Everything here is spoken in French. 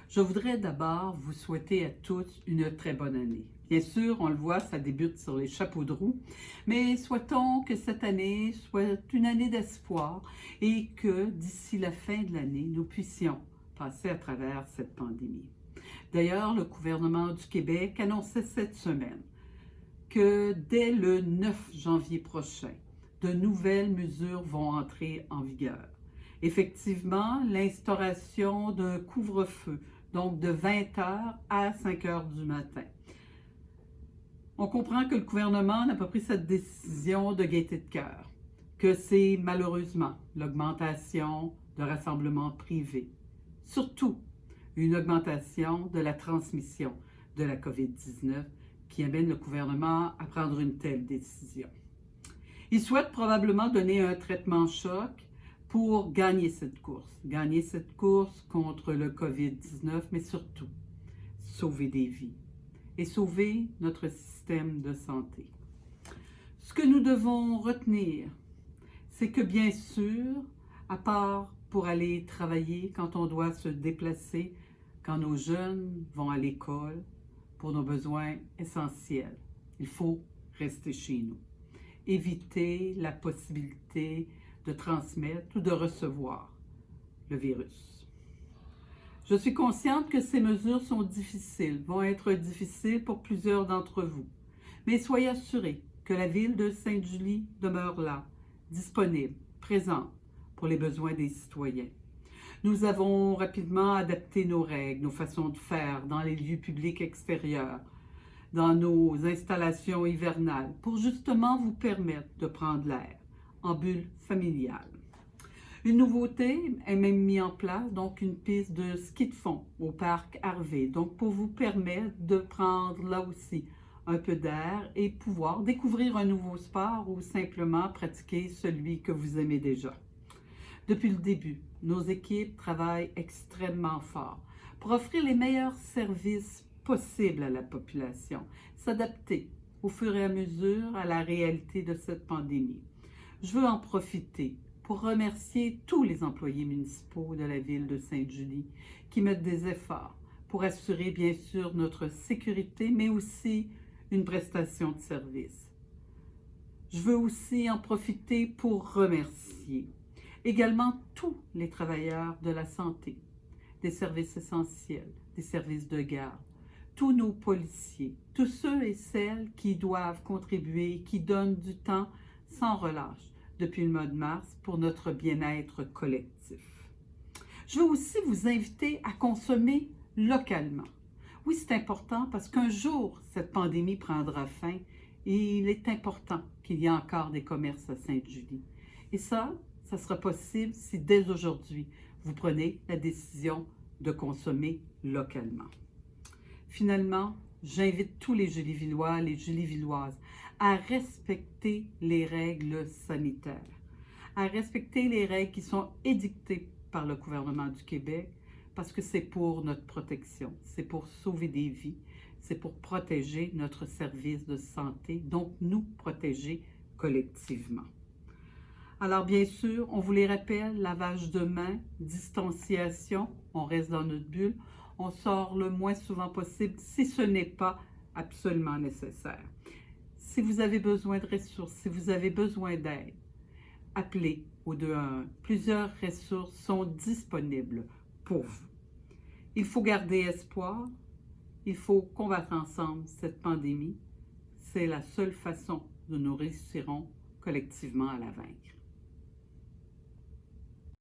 Je voudrais d'abord vous souhaiter à tous une très bonne année. Bien sûr, on le voit, ça débute sur les chapeaux de roue, mais souhaitons que cette année soit une année d'espoir et que d'ici la fin de l'année, nous puissions passer à travers cette pandémie. D'ailleurs, le gouvernement du Québec annonçait cette semaine que dès le 9 janvier prochain, de nouvelles mesures vont entrer en vigueur. Effectivement, l'instauration d'un couvre-feu, donc de 20 heures à 5 heures du matin. On comprend que le gouvernement n'a pas pris cette décision de gaieté de cœur, que c'est malheureusement l'augmentation de rassemblements privés, surtout une augmentation de la transmission de la COVID-19 qui amène le gouvernement à prendre une telle décision. Il souhaite probablement donner un traitement choc pour gagner cette course contre le COVID-19, mais surtout sauver des vies et sauver notre système de santé. Ce que nous devons retenir, c'est que bien sûr, à part pour aller travailler quand on doit se déplacer, quand nos jeunes vont à l'école pour nos besoins essentiels, il faut rester chez nous. Éviter la possibilité de transmettre ou de recevoir le virus. Je suis consciente que ces mesures sont difficiles, vont être difficiles pour plusieurs d'entre vous, mais soyez assurés que la ville de Sainte-Julie demeure là, disponible, présente pour les besoins des citoyens. Nous avons rapidement adapté nos règles, nos façons de faire dans les lieux publics extérieurs, dans nos installations hivernales, pour justement vous permettre de prendre l'air en bulle familiale. Une nouveauté est même mise en place, donc une piste de ski de fond au parc Harvey, donc pour vous permettre de prendre là aussi un peu d'air et pouvoir découvrir un nouveau sport ou simplement pratiquer celui que vous aimez déjà. Depuis le début, nos équipes travaillent extrêmement fort pour offrir les meilleurs services possibles à la population, s'adapter au fur et à mesure à la réalité de cette pandémie. Je veux en profiter pour remercier tous les employés municipaux de la ville de Sainte-Julie qui mettent des efforts pour assurer bien sûr notre sécurité, mais aussi une prestation de service. Je veux aussi en profiter pour remercier également tous les travailleurs de la santé, des services essentiels, des services de garde, tous nos policiers, tous ceux et celles qui doivent contribuer, qui donnent du temps sans relâche depuis le mois de mars pour notre bien-être collectif. Je veux aussi vous inviter à consommer localement. Oui, c'est important parce qu'un jour, cette pandémie prendra fin et il est important qu'il y ait encore des commerces à Sainte-Julie. Et ça sera possible si dès aujourd'hui, vous prenez la décision de consommer localement. Finalement, j'invite tous les Julivillois, les Julivilloises à respecter les règles sanitaires, à respecter les règles qui sont édictées par le gouvernement du Québec, parce que c'est pour notre protection, c'est pour sauver des vies, c'est pour protéger notre service de santé, donc nous protéger collectivement. Alors bien sûr, on vous les rappelle, lavage de mains, distanciation, on reste dans notre bulle, on sort le moins souvent possible si ce n'est pas absolument nécessaire. Si vous avez besoin de ressources, si vous avez besoin d'aide, appelez au 211. Plusieurs ressources sont disponibles pour vous. Il faut garder espoir, il faut combattre ensemble cette pandémie. C'est la seule façon dont nous réussirons collectivement à la vaincre.